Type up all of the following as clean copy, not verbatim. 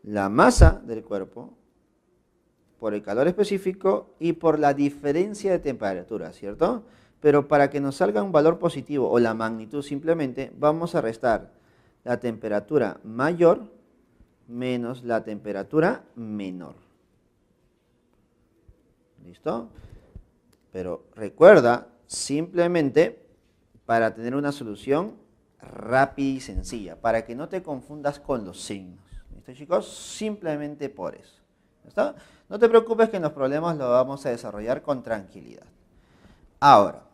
la masa del cuerpo, por el calor específico y por la diferencia de temperatura, ¿cierto? Pero para que nos salga un valor positivo o la magnitud simplemente, vamos a restar la temperatura mayor menos la temperatura menor. ¿Listo? Pero recuerda, simplemente para tener una solución rápida y sencilla, para que no te confundas con los signos. ¿Listo, chicos? Simplemente por eso. ¿Listo? No te preocupes que en los problemas lo vamos a desarrollar con tranquilidad. Ahora,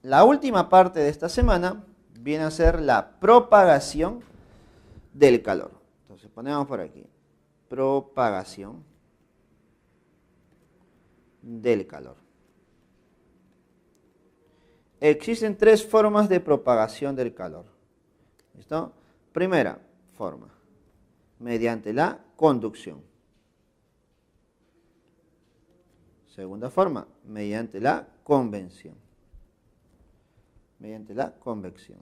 la última parte de esta semana viene a ser la propagación del calor. Entonces ponemos por aquí, propagación del calor. Existen tres formas de propagación del calor. ¿Listo? Primera forma, mediante la conducción. Segunda forma, mediante la convección. Mediante la convección.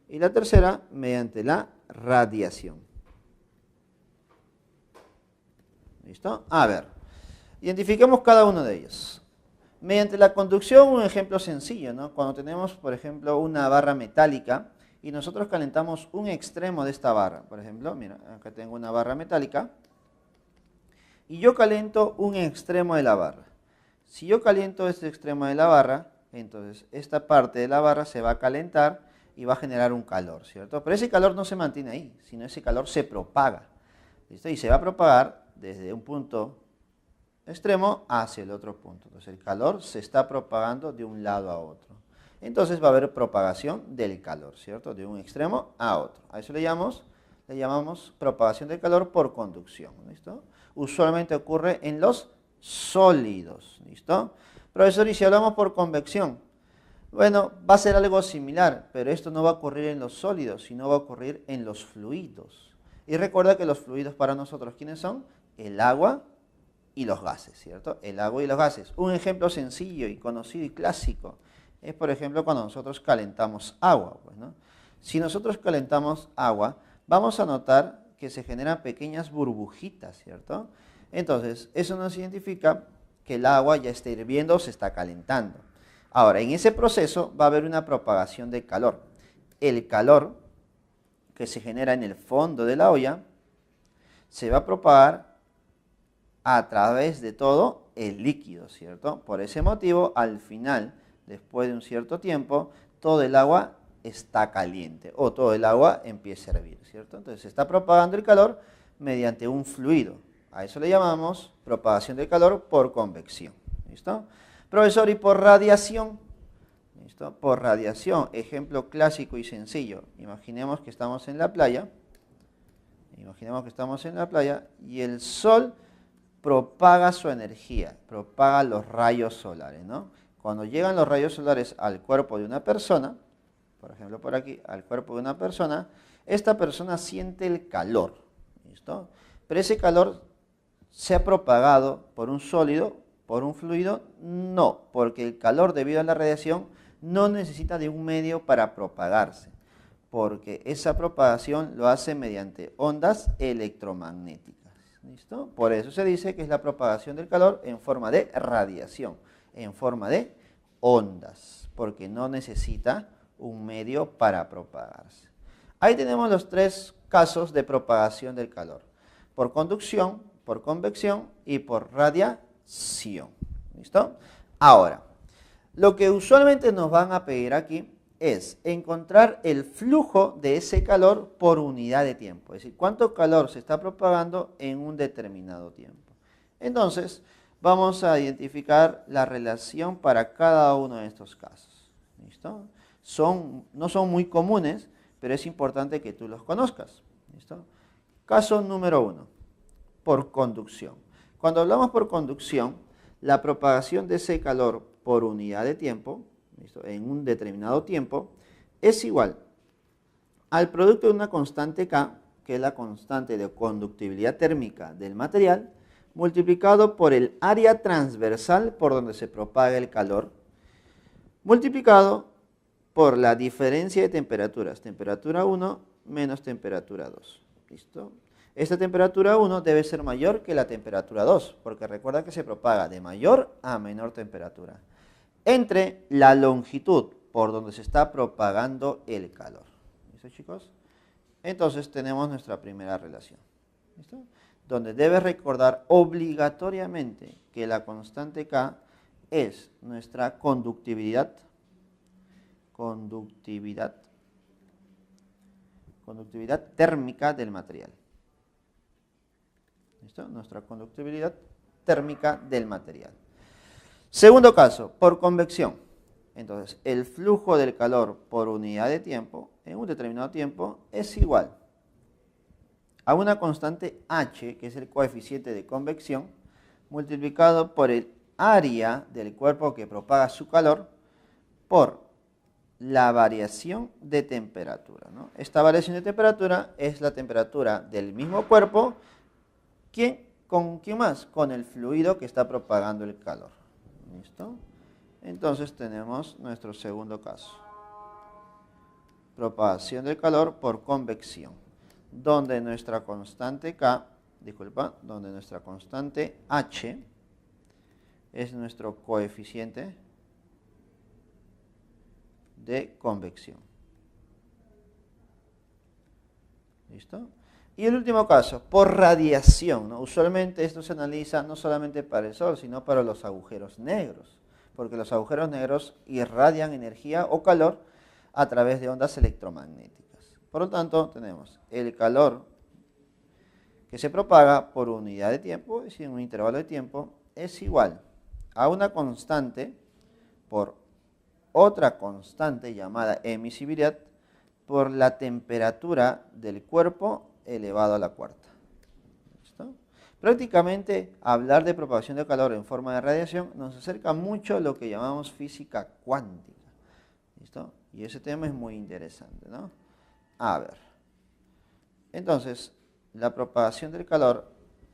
Y la tercera, mediante la radiación. ¿Listo? A ver, identifiquemos cada uno de ellos. Mediante la conducción, un ejemplo sencillo, ¿no? Cuando tenemos, por ejemplo, una barra metálica y nosotros calentamos un extremo de esta barra. Por ejemplo, mira, acá tengo una barra metálica y yo caliento un extremo de la barra. Si yo caliento este extremo de la barra, entonces esta parte de la barra se va a calentar y va a generar un calor, ¿cierto? Pero ese calor no se mantiene ahí, sino ese calor se propaga, ¿listo? Y se va a propagar desde un punto extremo hacia el otro punto. Entonces el calor se está propagando de un lado a otro. Entonces va a haber propagación del calor, ¿cierto? De un extremo a otro. A eso le llamamos propagación del calor por conducción, ¿listo? Usualmente ocurre en los sólidos, ¿listo? Profesor, ¿y si hablamos por convección? Bueno, va a ser algo similar, pero esto no va a ocurrir en los sólidos, sino va a ocurrir en los fluidos. Y recuerda que los fluidos para nosotros, ¿quiénes son? El agua y los gases, ¿cierto? El agua y los gases. Un ejemplo sencillo y conocido y clásico es, por ejemplo, cuando nosotros calentamos agua, pues, ¿no? Si nosotros calentamos agua, vamos a notar que se generan pequeñas burbujitas, ¿cierto? Entonces, eso nos identifica que el agua ya está hirviendo o se está calentando. Ahora, en ese proceso va a haber una propagación de calor. El calor que se genera en el fondo de la olla se va a propagar a través de todo el líquido, ¿cierto? Por ese motivo, al final, después de un cierto tiempo, todo el agua está caliente o todo el agua empieza a hervir, ¿cierto? Entonces se está propagando el calor mediante un fluido. A eso le llamamos propagación del calor por convección, ¿listo? Profesor, ¿y por radiación? ¿Listo? Por radiación, ejemplo clásico y sencillo. Imaginemos que estamos en la playa. Imaginemos que estamos en la playa y el sol propaga su energía, propaga los rayos solares, ¿no? Cuando llegan los rayos solares al cuerpo de una persona, por ejemplo por aquí, al cuerpo de una persona, esta persona siente el calor, ¿listo? Pero ese calor se ha propagado por un sólido, por un fluido, no, porque el calor debido a la radiación no necesita de un medio para propagarse, porque esa propagación lo hace mediante ondas electromagnéticas, ¿listo? Por eso se dice que es la propagación del calor en forma de radiación, en forma de ondas, porque no necesita un medio para propagarse. Ahí tenemos los tres casos de propagación del calor: por conducción, por convección y por radiación. ¿Listo? Ahora, lo que usualmente nos van a pedir aquí es encontrar el flujo de ese calor por unidad de tiempo, es decir, cuánto calor se está propagando en un determinado tiempo. Entonces, vamos a identificar la relación para cada uno de estos casos. ¿Listo? No son muy comunes, pero es importante que tú los conozcas. ¿Listo? Caso número 1, por conducción. Cuando hablamos por conducción, la propagación de ese calor por unidad de tiempo, ¿listo?, en un determinado tiempo, es igual al producto de una constante K, que es la constante de conductividad térmica del material, multiplicado por el área transversal por donde se propaga el calor, multiplicado por la diferencia de temperaturas, temperatura 1 menos temperatura 2. ¿Listo? esta temperatura 1 debe ser mayor que la temperatura 2, porque recuerda que se propaga de mayor a menor temperatura, entre la longitud por donde se está propagando el calor. ¿Listo, chicos? Entonces tenemos nuestra primera relación. ¿Listo? Donde debes recordar obligatoriamente que la constante K es nuestra conductividad térmica del material. ¿Listo? Nuestra conductividad térmica del material. Segundo caso, por convección. Entonces, el flujo del calor por unidad de tiempo en un determinado tiempo es igual a una constante H, que es el coeficiente de convección, multiplicado por el área del cuerpo que propaga su calor por la variación de temperatura, ¿no? Esta variación de temperatura es la temperatura del mismo cuerpo. ¿Con quién más? Con el fluido que está propagando el calor. ¿Listo? Entonces tenemos nuestro segundo caso. Propagación del calor por convección, donde nuestra constante donde nuestra constante H es nuestro coeficiente de convección. ¿Listo? Y el último caso, por radiación, ¿no? Usualmente esto se analiza no solamente para el Sol, sino para los agujeros negros, porque los agujeros negros irradian energía o calor a través de ondas electromagnéticas. Por lo tanto, tenemos el calor que se propaga por unidad de tiempo, es decir, en un intervalo de tiempo, es igual a una constante por otra constante llamada emisividad por la temperatura del cuerpo elevado a la cuarta. ¿Listo? Prácticamente hablar de propagación de calor en forma de radiación nos acerca mucho a lo que llamamos física cuántica. ¿Listo? Y ese tema es muy interesante, ¿no? A ver. Entonces, la propagación del calor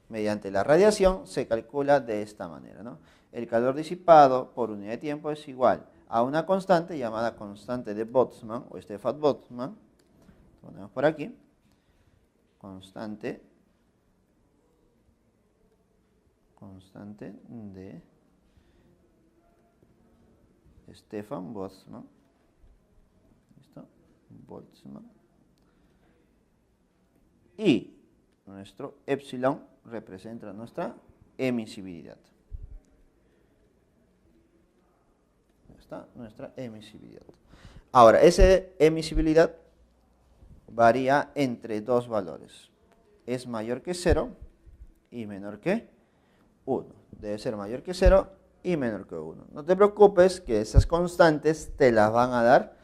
mediante la radiación se calcula de esta manera, ¿no? El calor disipado por unidad de tiempo es igual a una constante llamada constante de Boltzmann o Stefan-Boltzmann. Ponemos por aquí. Constante de Stefan-Boltzmann. ¿Listo? Boltzmann. Y nuestro epsilon representa nuestra emisibilidad. Está nuestra emisibilidad. Ahora, esa emisibilidad varía entre dos valores. Es mayor que 0 y menor que 1. Debe ser mayor que 0 y menor que 1. No te preocupes que esas constantes te las van a dar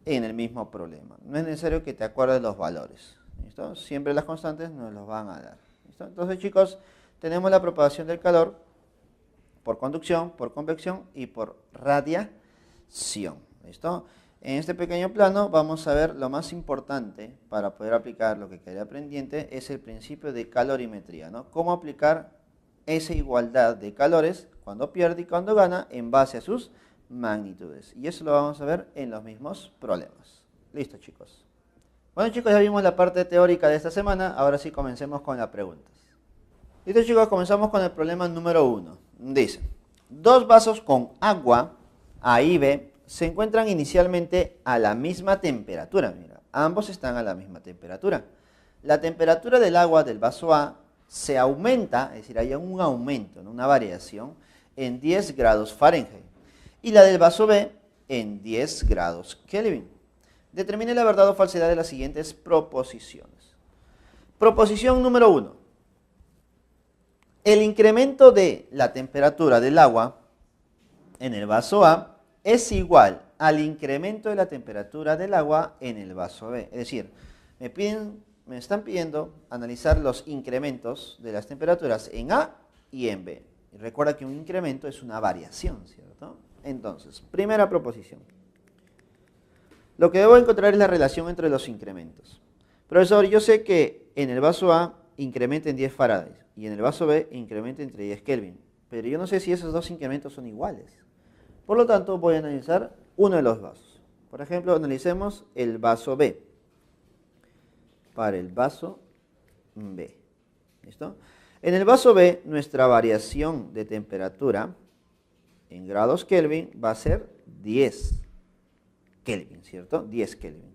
en el mismo problema. No es necesario que te acuerdes los valores. ¿Listo? Siempre las constantes nos los van a dar. ¿Listo? Entonces, chicos, tenemos la propagación del calor por conducción, por convección y por radiación. ¿Listo? En este pequeño plano vamos a ver lo más importante para poder aplicar lo que queda pendiente, es el principio de calorimetría, ¿no? Cómo aplicar esa igualdad de calores cuando pierde y cuando gana en base a sus magnitudes. Y eso lo vamos a ver en los mismos problemas. Listo, chicos. Bueno, chicos, ya vimos la parte teórica de esta semana. Ahora sí comencemos con las preguntas. Listo, chicos, comenzamos con el problema número 1. Dice, dos vasos con agua A y B se encuentran inicialmente a la misma temperatura. Mira, ambos están a la misma temperatura. La temperatura del agua del vaso A se aumenta, es decir, hay un aumento, ¿no? Una variación en 10 grados Fahrenheit. Y la del vaso B en 10 grados Kelvin. Determine la verdad o falsedad de las siguientes proposiciones. Proposición número 1. El incremento de la temperatura del agua en el vaso A es igual al incremento de la temperatura del agua en el vaso B. Es decir, me están pidiendo analizar los incrementos de las temperaturas en A y en B. Y recuerda que un incremento es una variación, ¿cierto? Entonces, primera proposición. Lo que debo encontrar es la relación entre los incrementos. Profesor, yo sé que en el vaso A incrementa en 10 Faraday y en el vaso B incrementa entre 10 Kelvin, pero yo no sé si esos dos incrementos son iguales. Por lo tanto, voy a analizar uno de los vasos. Por ejemplo, analicemos el vaso B. Para el vaso B. ¿Listo? En el vaso B, nuestra variación de temperatura en grados Kelvin va a ser 10 Kelvin, ¿cierto? 10 Kelvin.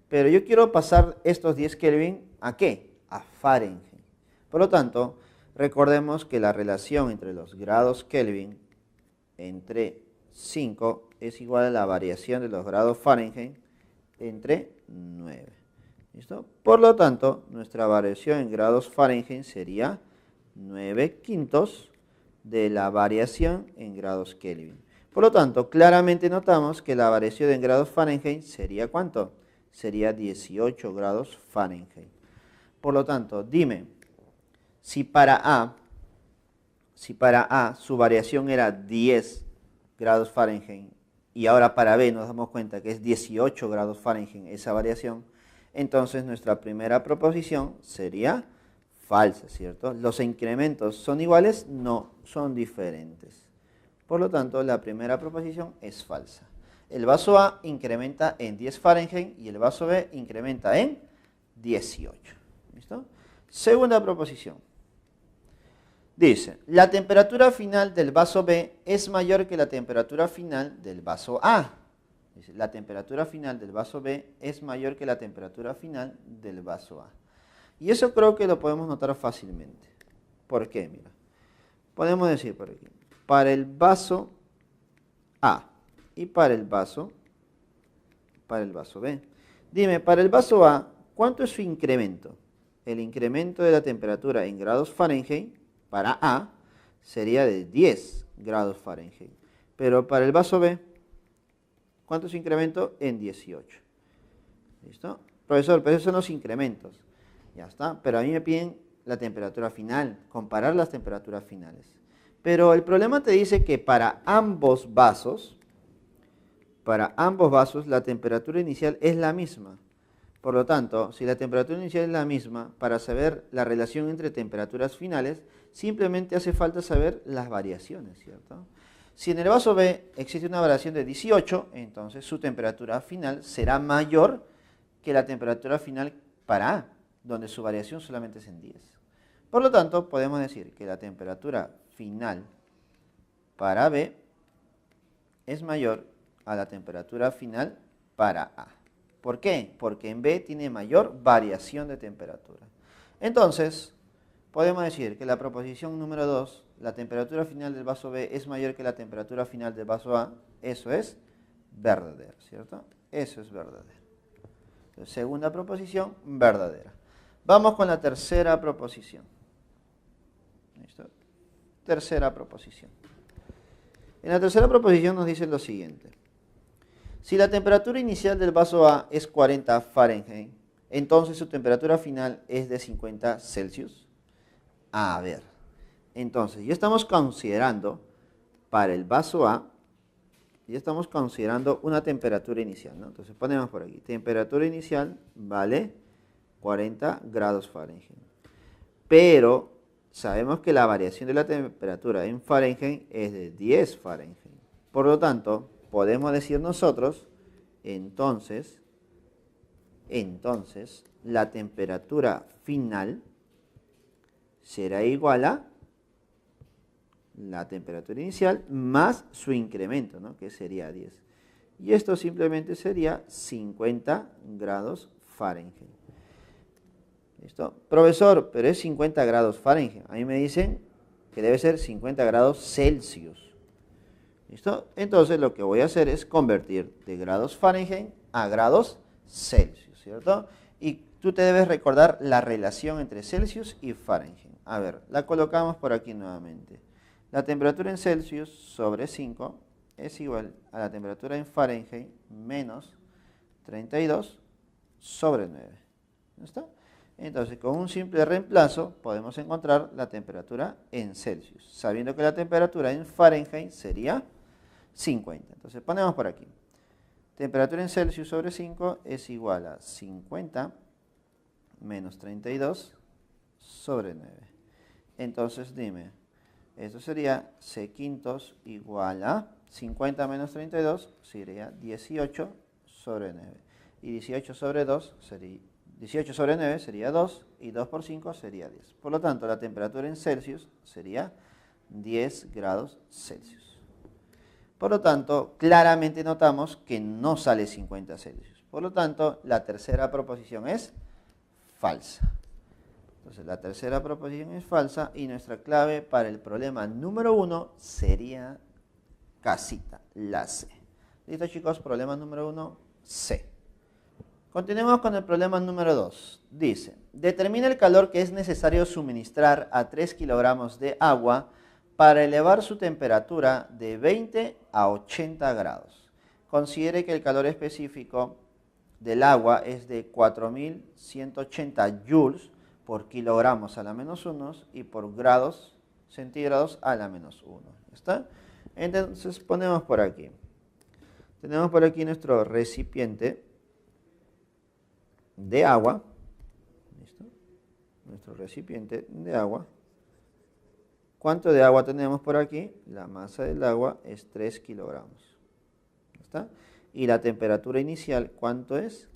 Pero yo quiero pasar estos 10 Kelvin ¿a qué? A Fahrenheit. Por lo tanto, recordemos que la relación entre los grados Kelvin entre 5 es igual a la variación de los grados Fahrenheit entre 9. ¿Listo? Por lo tanto, nuestra variación en grados Fahrenheit sería 9/5 de la variación en grados Kelvin. Por lo tanto, claramente notamos que la variación en grados Fahrenheit sería ¿cuánto? Sería 18 grados Fahrenheit. Por lo tanto, dime, si para A su variación era 10 grados Fahrenheit y ahora para B nos damos cuenta que es 18 grados Fahrenheit esa variación, entonces nuestra primera proposición sería falsa, ¿cierto? ¿Los incrementos son iguales? No, son diferentes. Por lo tanto, la primera proposición es falsa. El vaso A incrementa en 10 Fahrenheit y el vaso B incrementa en 18. ¿Listo? Segunda proposición. Dice, la temperatura final del vaso B es mayor que la temperatura final del vaso A. Dice, la temperatura final del vaso B es mayor que la temperatura final del vaso A. Y eso creo que lo podemos notar fácilmente. ¿Por qué? Mira, podemos decir por aquí, para el vaso A y para el vaso B. Dime, para el vaso A, ¿cuánto es su incremento? El incremento de la temperatura en grados Fahrenheit para A sería de 10 grados Fahrenheit. Pero para el vaso B, ¿cuánto es su incremento? En 18. ¿Listo? Profesor, pero esos son los incrementos. Ya está, pero a mí me piden la temperatura final, comparar las temperaturas finales. Pero el problema te dice que para ambos vasos la temperatura inicial es la misma. Por lo tanto, si la temperatura inicial es la misma, para saber la relación entre temperaturas finales, simplemente hace falta saber las variaciones, ¿cierto? Si en el vaso B existe una variación de 18, entonces su temperatura final será mayor que la temperatura final para A, donde su variación solamente es en 10. Por lo tanto, podemos decir que la temperatura final para B es mayor a la temperatura final para A. ¿Por qué? Porque en B tiene mayor variación de temperatura. Entonces, podemos decir que la proposición número 2, la temperatura final del vaso B es mayor que la temperatura final del vaso A, eso es verdadero, ¿cierto? Eso es verdadero. Entonces, segunda proposición, verdadera. Vamos con la tercera proposición. ¿Listo? Tercera proposición. En la tercera proposición nos dice lo siguiente. Si la temperatura inicial del vaso A es 40 Fahrenheit, entonces su temperatura final es de 50 Celsius. A ver, entonces ya estamos considerando para el vaso A, ya estamos considerando una temperatura inicial, ¿no? Entonces ponemos por aquí, temperatura inicial vale 40 grados Fahrenheit. Pero sabemos que la variación de la temperatura en Fahrenheit es de 10 Fahrenheit. Por lo tanto, podemos decir nosotros, entonces, la temperatura final será igual a la temperatura inicial más su incremento, ¿no? Que sería 10. Y esto simplemente sería 50 grados Fahrenheit. ¿Listo? Profesor, pero es 50 grados Fahrenheit. A mí me dicen que debe ser 50 grados Celsius. ¿Listo? Entonces lo que voy a hacer es convertir de grados Fahrenheit a grados Celsius, ¿cierto? Y tú te debes recordar la relación entre Celsius y Fahrenheit. A ver, la colocamos por aquí nuevamente. La temperatura en Celsius sobre 5 es igual a la temperatura en Fahrenheit menos 32 sobre 9. ¿Listo? Entonces, con un simple reemplazo podemos encontrar la temperatura en Celsius, sabiendo que la temperatura en Fahrenheit sería 50. Entonces, ponemos por aquí. Temperatura en Celsius sobre 5 es igual a 50 menos 32 sobre 9. Entonces, dime, esto sería C quintos igual a 50 menos 32 sería 18 sobre 9. Y 18 sobre 2 sería 18 sobre 9 sería 2 y 2 por 5 sería 10. Por lo tanto, la temperatura en Celsius sería 10 grados Celsius. Por lo tanto, claramente notamos que no sale 50 Celsius. Por lo tanto, la tercera proposición es falsa. Entonces, la tercera proposición es falsa y nuestra clave para el problema número 1 sería casita, la C. ¿Listo, chicos? Problema número 1, C. Continuemos con el problema número 2. Dice, determina el calor que es necesario suministrar a 3 kilogramos de agua para elevar su temperatura de 20 a 80 grados. Considere que el calor específico del agua es de 4180 joules por kilogramos a la menos 1 y por grados centígrados a la menos 1. ¿Está? Entonces ponemos por aquí. Tenemos por aquí nuestro recipiente de agua. ¿Listo? Nuestro recipiente de agua. ¿Cuánto de agua tenemos por aquí? La masa del agua es 3 kilogramos. ¿Está? Y la temperatura inicial, ¿cuánto es?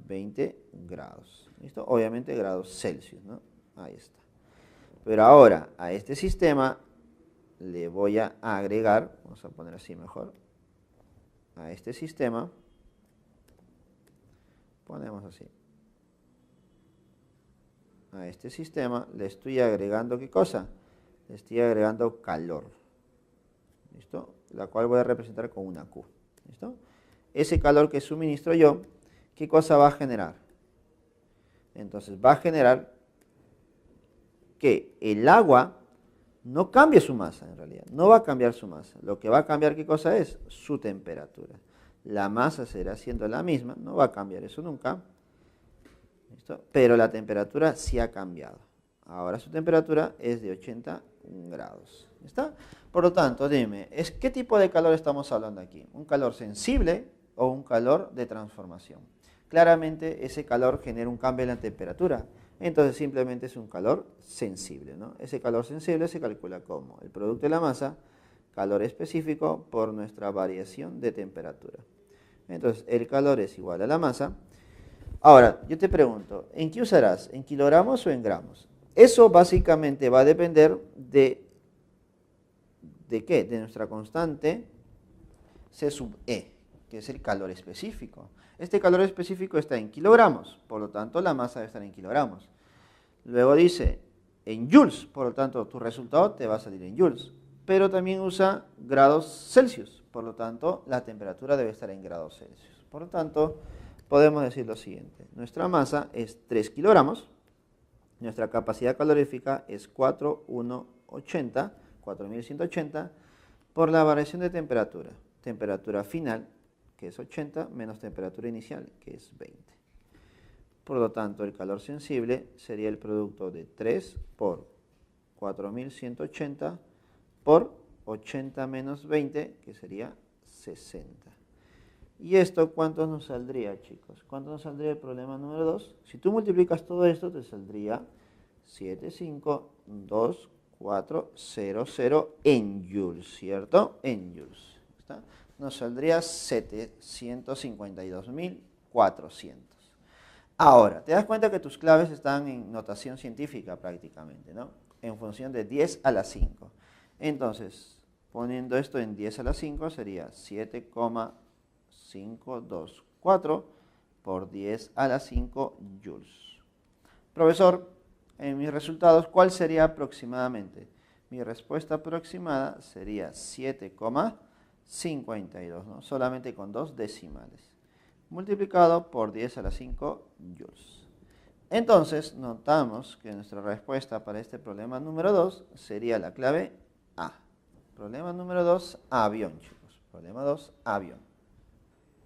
20 grados. ¿Listo? Obviamente grados Celsius, ¿no? Ahí está. Pero ahora a este sistema le voy a agregar, vamos a poner así mejor, a este sistema, ponemos así. A este sistema le estoy agregando, ¿qué cosa? Le estoy agregando calor. ¿Listo? La cual voy a representar con una Q. ¿Listo? Ese calor que suministro yo, ¿qué cosa va a generar? Entonces va a generar que el agua no cambie su masa en realidad. No va a cambiar su masa. Lo que va a cambiar, ¿qué cosa es? Su temperatura. La masa será siendo la misma. No va a cambiar eso nunca. ¿Listo? Pero la temperatura sí ha cambiado. Ahora su temperatura es de 80 grados. ¿Está? Por lo tanto, dime, ¿qué tipo de calor estamos hablando aquí? ¿Un calor sensible o un calor de transformación? Claramente ese calor genera un cambio en la temperatura. Entonces simplemente es un calor sensible, ¿no? Ese calor sensible se calcula como el producto de la masa, calor específico por nuestra variación de temperatura. Entonces el calor es igual a la masa. Ahora, yo te pregunto, ¿en qué usarás? ¿En kilogramos o en gramos? Eso básicamente va a depender ¿de qué? De nuestra constante C sub E, que es el calor específico. Este calor específico está en kilogramos, por lo tanto la masa debe estar en kilogramos. Luego dice en joules, por lo tanto tu resultado te va a salir en joules. Pero también usa grados Celsius, por lo tanto la temperatura debe estar en grados Celsius. Por lo tanto, podemos decir lo siguiente. Nuestra masa es 3 kilogramos. Nuestra capacidad calorífica es 4180 por la variación de temperatura. Temperatura final, que es 80, menos temperatura inicial, que es 20. Por lo tanto, el calor sensible sería el producto de 3 por 4180 por 80 menos 20, que sería 60. ¿Y esto cuánto nos saldría, chicos? ¿Cuánto nos saldría el problema número 2? Si tú multiplicas todo esto, te saldría 752.400 en joules, ¿cierto? En joules. ¿Está? Nos saldría 752.400. Ahora, te das cuenta que tus claves están en notación científica prácticamente, ¿no? En función de 10 a la 5. Entonces, poniendo esto en 10 a la 5 sería 7,524 por 10 a la 5 joules. Profesor, en mis resultados, ¿cuál sería aproximadamente? Mi respuesta aproximada sería 7,52, ¿no? Solamente con 2 decimales, multiplicado por 10 a la 5 joules. Entonces, notamos que nuestra respuesta para este problema número 2 sería la clave A. Problema número 2, avión, chicos. Problema 2, avión.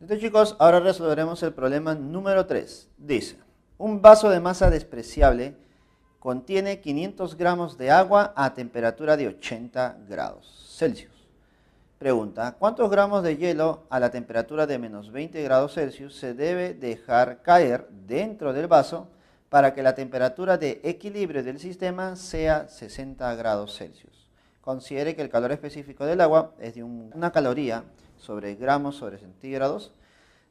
Entonces, chicos, ahora resolveremos el problema número 3. Dice, un vaso de masa despreciable contiene 500 gramos de agua a temperatura de 80 grados Celsius. Pregunta, ¿cuántos gramos de hielo a la temperatura de menos 20 grados Celsius se debe dejar caer dentro del vaso para que la temperatura de equilibrio del sistema sea 60 grados Celsius? Considere que el calor específico del agua es de una caloría sobre gramos sobre centígrados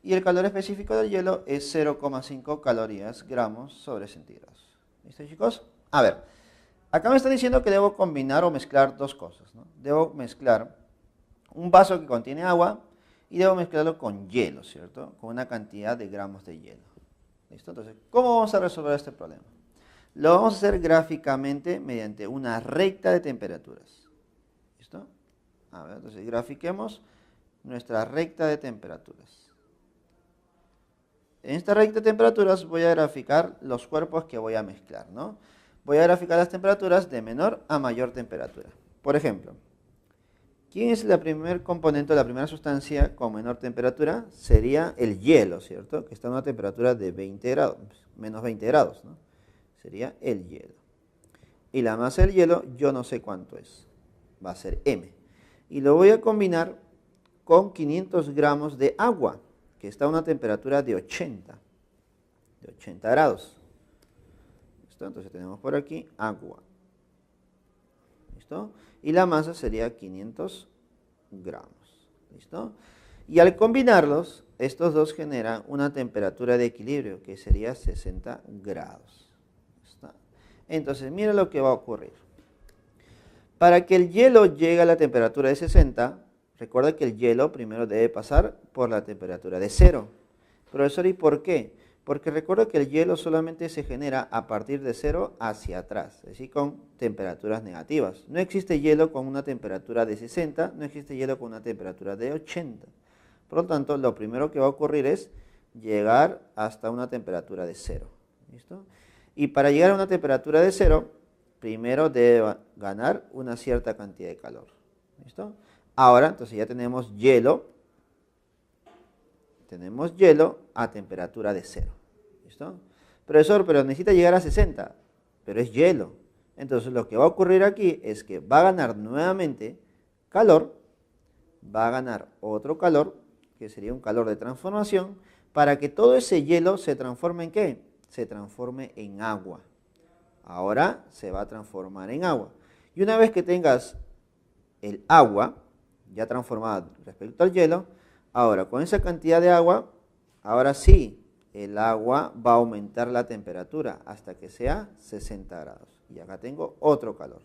Y el calor específico del hielo es 0,5 calorías gramos sobre centígrados. ¿Listo, chicos? A ver, acá me están diciendo que debo combinar o mezclar dos cosas, ¿no? Debo mezclar un vaso que contiene agua y debo mezclarlo con hielo, ¿cierto? Con una cantidad de gramos de hielo. ¿Listo? Entonces, ¿cómo vamos a resolver este problema? Lo vamos a hacer gráficamente mediante una recta de temperaturas. ¿Listo? A ver, entonces grafiquemos nuestra recta de temperaturas. En esta recta de temperaturas voy a graficar los cuerpos que voy a mezclar, ¿no? Voy a graficar las temperaturas de menor a mayor temperatura. Por ejemplo, ¿quién es el primer componente, la primera sustancia con menor temperatura? Sería el hielo, ¿cierto? Que está a una temperatura de 20 grados, menos 20 grados, ¿no? Sería el hielo. Y la masa del hielo, yo no sé cuánto es. Va a ser M. Y lo voy a combinar con 500 gramos de agua, que está a una temperatura de 80 grados. ¿Listo? Entonces tenemos por aquí agua. ¿Listo? Y la masa sería 500 gramos. ¿Listo? Y al combinarlos, estos dos generan una temperatura de equilibrio, que sería 60 grados. ¿Listo? Entonces, mira lo que va a ocurrir. Para que el hielo llegue a la temperatura de 60, recuerda que el hielo primero debe pasar por la temperatura de 0. Profesor, ¿y por qué? Porque recuerda que el hielo solamente se genera a partir de 0 hacia atrás, es decir, con temperaturas negativas. No existe hielo con una temperatura de 60, no existe hielo con una temperatura de 80. Por lo tanto, lo primero que va a ocurrir es llegar hasta una temperatura de 0. ¿Listo? Y para llegar a una temperatura de 0, primero debe ganar una cierta cantidad de calor. ¿Listo? Ahora, entonces ya tenemos hielo a temperatura de 0. ¿Listo? Profesor, pero necesita llegar a 60, pero es hielo. Entonces lo que va a ocurrir aquí es que va a ganar nuevamente calor, va a ganar otro calor, que sería un calor de transformación, para que todo ese hielo se transforme ¿en qué? Se transforme en agua. Ahora se va a transformar en agua. Y una vez que tengas el agua ya transformada respecto al hielo, ahora con esa cantidad de agua, ahora sí, el agua va a aumentar la temperatura hasta que sea 60 grados. Y acá tengo otro calor.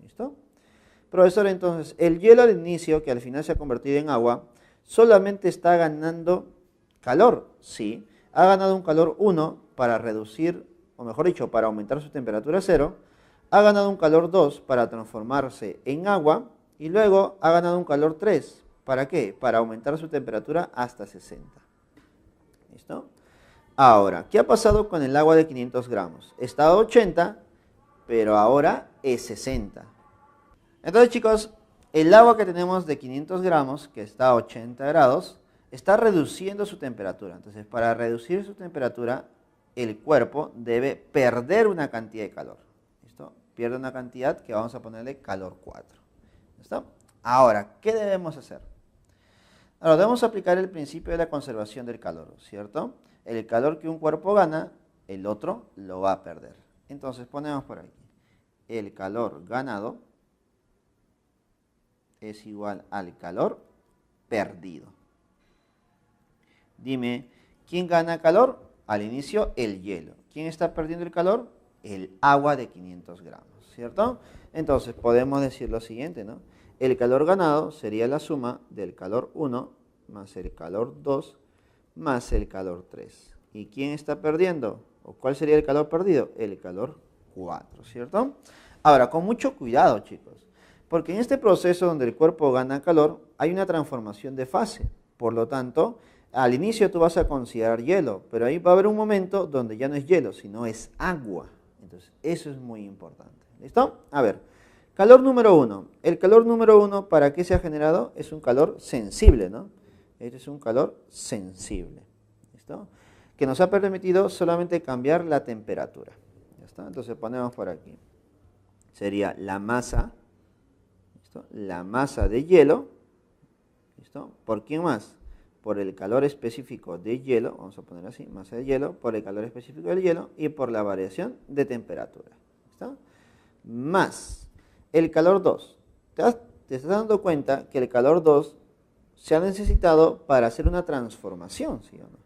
¿Listo? Profesor, entonces, el hielo al inicio, que al final se ha convertido en agua, solamente está ganando calor. Sí, ha ganado un calor 1 para reducir, o mejor dicho, para aumentar su temperatura a 0. Ha ganado un calor 2 para transformarse en agua. Y luego ha ganado un calor 3. ¿Para qué? Para aumentar su temperatura hasta 60. ¿Listo? Ahora, ¿qué ha pasado con el agua de 500 gramos? Está a 80, pero ahora es 60. Entonces, chicos, el agua que tenemos de 500 gramos, que está a 80 grados, está reduciendo su temperatura. Entonces, para reducir su temperatura, el cuerpo debe perder una cantidad de calor. ¿Listo? Pierde una cantidad que vamos a ponerle calor 4. ¿Listo? Ahora, ¿qué debemos hacer? Ahora, debemos aplicar el principio de la conservación del calor, ¿cierto? El calor que un cuerpo gana, el otro lo va a perder. Entonces, ponemos por aquí. El calor ganado es igual al calor perdido. Dime, ¿quién gana calor? Al inicio, el hielo. ¿Quién está perdiendo el calor? El agua de 500 gramos, ¿cierto? Entonces, podemos decir lo siguiente, ¿no? El calor ganado sería la suma del calor 1 más el calor 2 más el calor 3. ¿Y quién está perdiendo? ¿O cuál sería el calor perdido? El calor 4, ¿cierto? Ahora, con mucho cuidado, chicos, porque en este proceso donde el cuerpo gana calor, hay una transformación de fase. Por lo tanto, al inicio tú vas a considerar hielo, pero ahí va a haber un momento donde ya no es hielo, sino es agua. Entonces, eso es muy importante. ¿Listo? A ver. Calor número 1. El calor número 1, ¿para qué se ha generado? Es un calor sensible, ¿no? Este es un calor sensible. ¿Listo? Que nos ha permitido solamente cambiar la temperatura. ¿Ya está? Entonces ponemos por aquí. Sería la masa. ¿Listo? La masa de hielo. ¿Listo? ¿Por quién más? Por el calor específico de hielo. Vamos a poner así, masa de hielo. Por el calor específico del hielo y por la variación de temperatura. ¿Listo? Más el calor 2. ¿Te estás dando cuenta que el calor 2 se ha necesitado para hacer una transformación, ¿sí o no?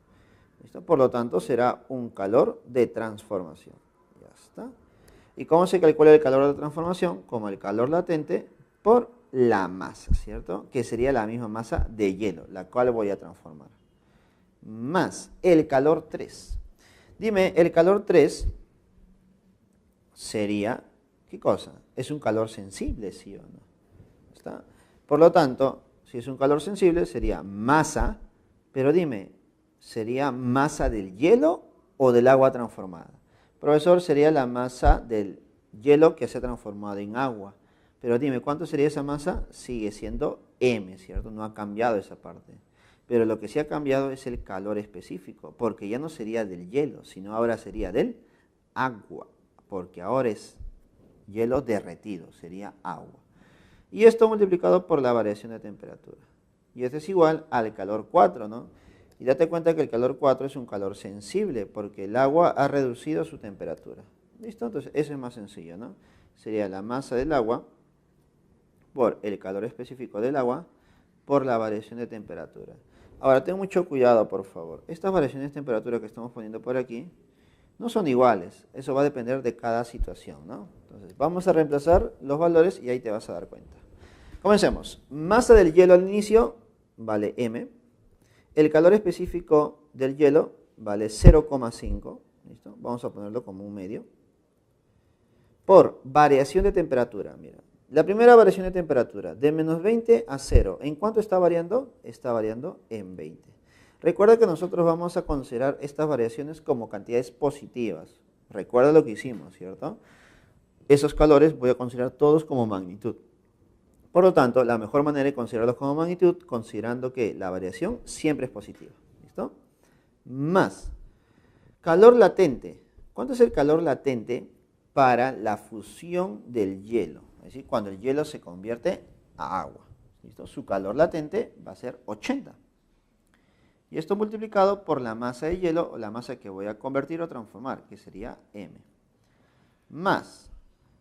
¿Listo? Por lo tanto, será un calor de transformación. Ya está. ¿Y cómo se calcula el calor de transformación? Como el calor latente por la masa, ¿cierto? Que sería la misma masa de hielo, la cual voy a transformar. Más el calor 3. Dime, el calor 3 sería, ¿qué cosa? Es un calor sensible, ¿sí o no? ¿Está? Por lo tanto, si es un calor sensible, sería masa, pero dime, ¿sería masa del hielo o del agua transformada? Profesor, sería la masa del hielo que se ha transformado en agua. Pero dime, ¿cuánto sería esa masa? Sigue siendo M, ¿cierto? No ha cambiado esa parte. Pero lo que sí ha cambiado es el calor específico, porque ya no sería del hielo, sino ahora sería del agua, porque ahora es hielo derretido, sería agua. Y esto multiplicado por la variación de temperatura. Y esto es igual al calor 4, ¿no? Y date cuenta que el calor 4 es un calor sensible, porque el agua ha reducido su temperatura. ¿Listo? Entonces, eso es más sencillo, ¿no? Sería la masa del agua por el calor específico del agua por la variación de temperatura. Ahora, ten mucho cuidado, por favor. Estas variaciones de temperatura que estamos poniendo por aquí no son iguales. Eso va a depender de cada situación, ¿no? Entonces, vamos a reemplazar los valores y ahí te vas a dar cuenta. Comencemos. Masa del hielo al inicio vale M. El calor específico del hielo vale 0,5. ¿Listo? Vamos a ponerlo como un medio. Por variación de temperatura. Mira, la primera variación de temperatura, de menos 20 a 0. ¿En cuánto está variando? Está variando en 20. Recuerda que nosotros vamos a considerar estas variaciones como cantidades positivas. Recuerda lo que hicimos, ¿cierto? Esos calores voy a considerar todos como magnitud. Por lo tanto, la mejor manera de considerarlos como magnitud, considerando que la variación siempre es positiva. ¿Listo? Más calor latente. ¿Cuánto es el calor latente para la fusión del hielo? Es decir, cuando el hielo se convierte a agua. ¿Listo? Su calor latente va a ser 80. Y esto multiplicado por la masa de hielo, o la masa que voy a convertir o transformar, que sería M. Más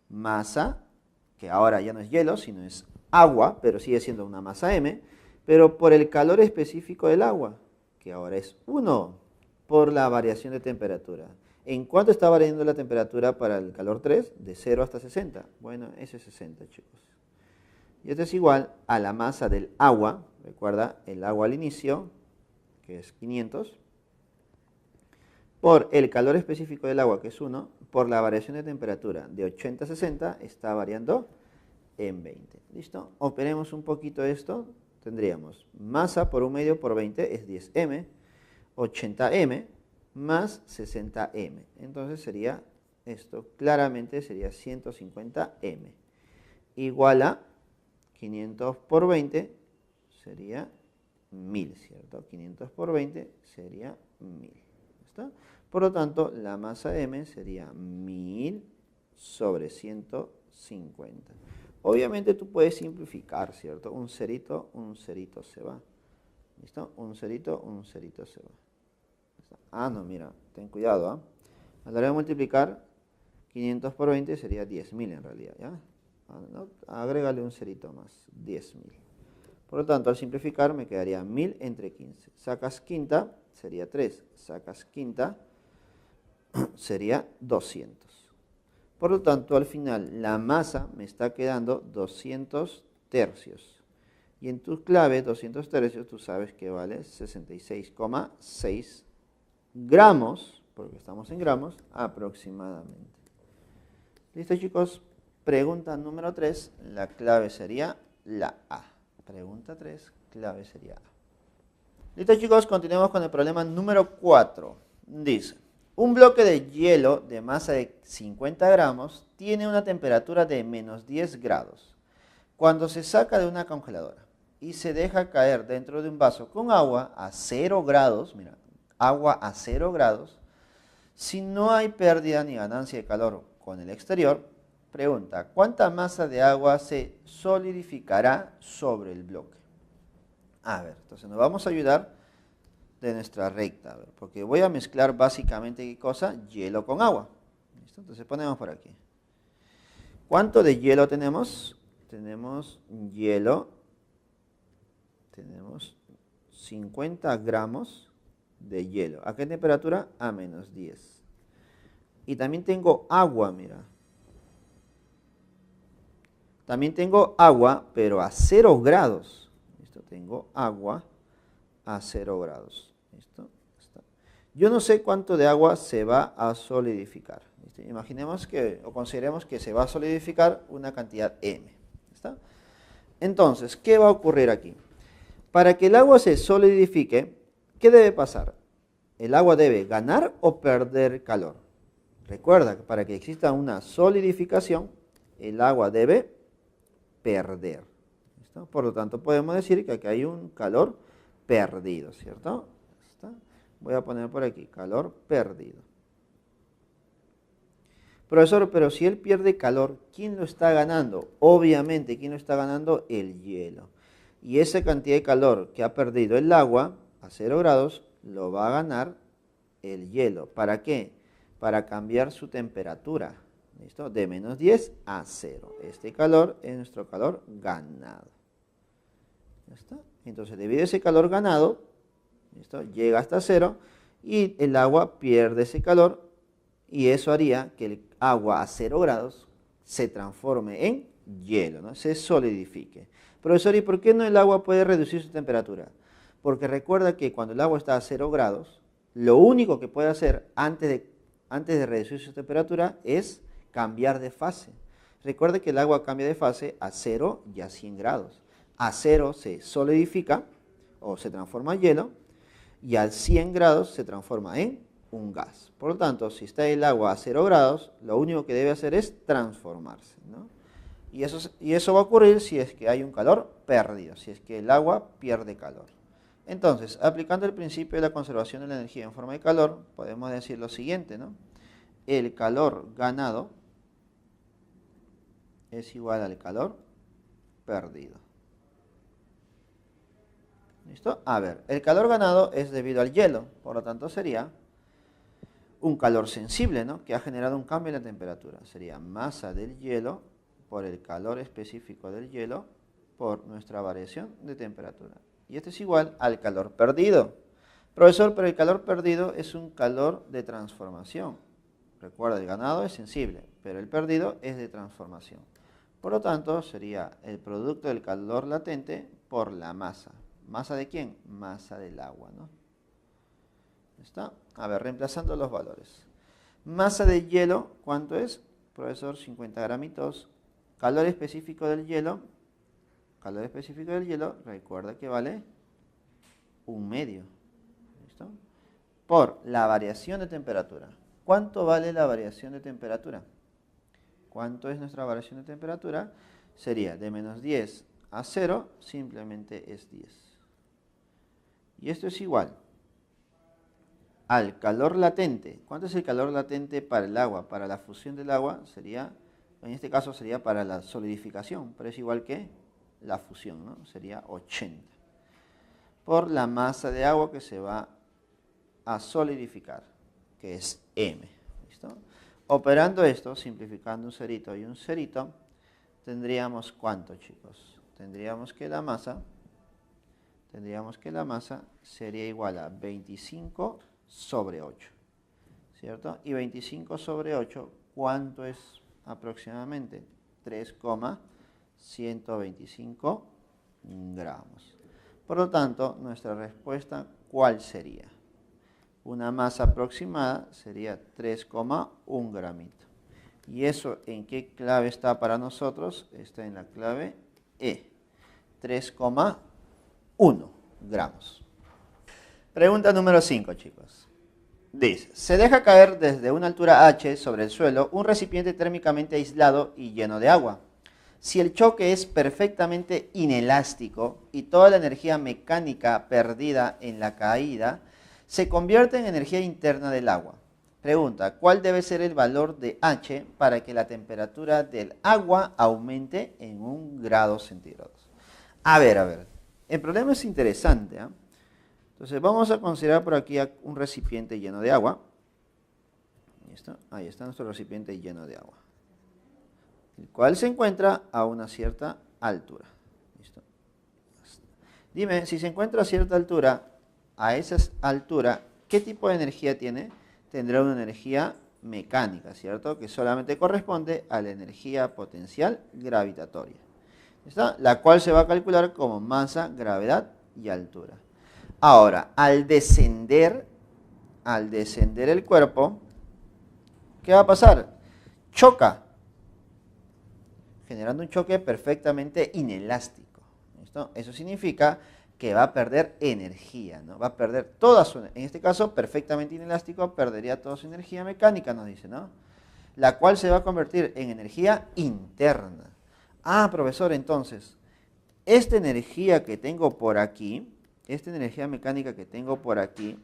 masa, que ahora ya no es hielo, sino es agua, pero sigue siendo una masa M, pero por el calor específico del agua, que ahora es 1, por la variación de temperatura. ¿En cuánto está variando la temperatura para el calor 3? De 0 hasta 60. Bueno, ese es 60, chicos. Y esto es igual a la masa del agua, recuerda, el agua al inicio, que es 500, por el calor específico del agua, que es 1, por la variación de temperatura de 80 a 60, está variando en 20. ¿Listo? Operemos un poquito esto. Tendríamos masa por 1 medio por 20 es 10M, 80M más 60M. Entonces sería esto, claramente sería 150M. Igual a 500 por 20 sería 1000, ¿cierto? 500 por 20 sería 1000. ¿Está? Por lo tanto, la masa M sería 1000 sobre 150. Obviamente tú puedes simplificar, ¿cierto? Un cerito se va. ¿Listo? Un cerito se va. Ah, no, mira, ten cuidado, ¿eh? A la hora de multiplicar, 500 por 20 sería 10.000 en realidad, ¿ya? No, agrégale un cerito más, 10.000. Por lo tanto, al simplificar me quedaría 1000 entre 15. Sacas quinta, sería 3. Sacas quinta, sería 200. Por lo tanto, al final, la masa me está quedando 200 tercios. Y en tu clave, 200 tercios, tú sabes que vale 66,6 gramos, porque estamos en gramos, aproximadamente. ¿Listo, chicos? Pregunta número 3, la clave sería la A. Pregunta 3, clave sería A. Listo, chicos, continuemos con el problema número 4. Dice, un bloque de hielo de masa de 50 gramos tiene una temperatura de menos 10 grados. Cuando se saca de una congeladora y se deja caer dentro de un vaso con agua a 0 grados, mira, agua a 0 grados, si no hay pérdida ni ganancia de calor con el exterior, pregunta, ¿cuánta masa de agua se solidificará sobre el bloque? A ver, entonces nos vamos a ayudar de nuestra recta, a ver, porque voy a mezclar básicamente, ¿qué cosa? Hielo con agua. ¿Listo? Entonces ponemos por aquí. ¿Cuánto de hielo tenemos? Tenemos hielo tenemos 50 gramos de hielo. ¿A qué temperatura? A menos 10. Y también tengo agua, mira. También tengo agua, pero a 0 grados. ¿Listo? Tengo agua a 0 grados. ¿Listo? Yo no sé cuánto de agua se va a solidificar. ¿Listo? Imaginemos que, o consideremos que se va a solidificar una cantidad M. ¿Está? Entonces, ¿qué va a ocurrir aquí? Para que el agua se solidifique, ¿qué debe pasar? ¿El agua debe ganar o perder calor? Recuerda que para que exista una solidificación, el agua debe perder. ¿Listo? Por lo tanto, podemos decir que aquí hay un calor perdido, ¿cierto? ¿Está? Voy a poner por aquí, calor perdido. Profesor, pero si él pierde calor, ¿quién lo está ganando? Obviamente, ¿quién lo está ganando? El hielo. Y esa cantidad de calor que ha perdido el agua a 0 grados, lo va a ganar el hielo. ¿Para qué? Para cambiar su temperatura. ¿Listo? De menos 10 a 0. Este calor es nuestro calor ganado. ¿Listo? Entonces, debido a ese calor ganado, ¿listo? Llega hasta 0 y el agua pierde ese calor y eso haría que el agua a 0 grados se transforme en hielo, ¿no? Se solidifique. Profesor, ¿y por qué no el agua puede reducir su temperatura? Porque recuerda que cuando el agua está a 0 grados, lo único que puede hacer antes de reducir su temperatura es cambiar de fase. Recuerda que el agua cambia de fase a 0 y a 100 grados. A 0 se solidifica o se transforma en hielo y a 100 grados se transforma en un gas. Por lo tanto, si está el agua a 0 grados, lo único que debe hacer es transformarse, ¿no? Y eso va a ocurrir si es que hay un calor perdido, si es que el agua pierde calor. Entonces, aplicando el principio de la conservación de la energía en forma de calor, podemos decir lo siguiente, ¿no? El calor ganado es igual al calor perdido. ¿Listo? A ver, el calor ganado es debido al hielo, por lo tanto sería un calor sensible, ¿no? Que ha generado un cambio en la temperatura. Sería masa del hielo por el calor específico del hielo por nuestra variación de temperatura. Y esto es igual al calor perdido. Profesor, pero el calor perdido es un calor de transformación. Recuerda, el ganado es sensible, pero el perdido es de transformación. Por lo tanto, sería el producto del calor latente por la masa. ¿Masa de quién? Masa del agua, ¿no? ¿Está? A ver, reemplazando los valores. Masa de hielo, ¿cuánto es? Profesor, 50 gramitos. Calor específico del hielo. Calor específico del hielo, recuerda que vale 1/2. ¿Listo? Por la variación de temperatura. ¿Cuánto vale la variación de temperatura? ¿Cuánto es nuestra variación de temperatura? Sería de menos 10 a 0, simplemente es 10. Y esto es igual al calor latente. ¿Cuánto es el calor latente para el agua? Para la fusión del agua sería, en este caso sería para la solidificación, pero es igual que la fusión, ¿no? Sería 80. Por la masa de agua que se va a solidificar, que es M. ¿Listo? Operando esto, simplificando un cerito y un cerito, tendríamos ¿cuánto, chicos? Tendríamos que la masa sería igual a 25 sobre 8, ¿cierto? Y 25 sobre 8, ¿cuánto es aproximadamente? 3,125 gramos. Por lo tanto, nuestra respuesta, ¿cuál sería? Una masa aproximada sería 3,1 gramito. ¿Y eso en qué clave está para nosotros? Está en la clave E, 3,1 gramos. Pregunta número 5, chicos. Dice, se deja caer desde una altura h sobre el suelo un recipiente térmicamente aislado y lleno de agua. Si el choque es perfectamente inelástico y toda la energía mecánica perdida en la caída se convierte en energía interna del agua. Pregunta, ¿cuál debe ser el valor de h para que la temperatura del agua aumente en 1 grado centígrados? A ver, el problema es interesante, ¿eh? Entonces vamos a considerar por aquí un recipiente lleno de agua. ¿Listo? Ahí está nuestro recipiente lleno de agua, el cual se encuentra a una cierta altura. ¿Listo? Dime, si se encuentra a cierta altura, a esa altura, ¿qué tipo de energía tiene? Tendrá una energía mecánica, ¿cierto? Que solamente corresponde a la energía potencial gravitatoria. ¿Está? La cual se va a calcular como masa, gravedad y altura. Ahora, al descender el cuerpo, ¿qué va a pasar? Choca, generando un choque perfectamente inelástico. ¿Listo? Eso significa que va a perder energía, ¿no? Va a perder toda su, en este caso, perfectamente inelástico, perdería toda su energía mecánica, nos dice, ¿no? La cual se va a convertir en energía interna. Ah, profesor, entonces, esta energía que tengo por aquí, esta energía mecánica que tengo por aquí,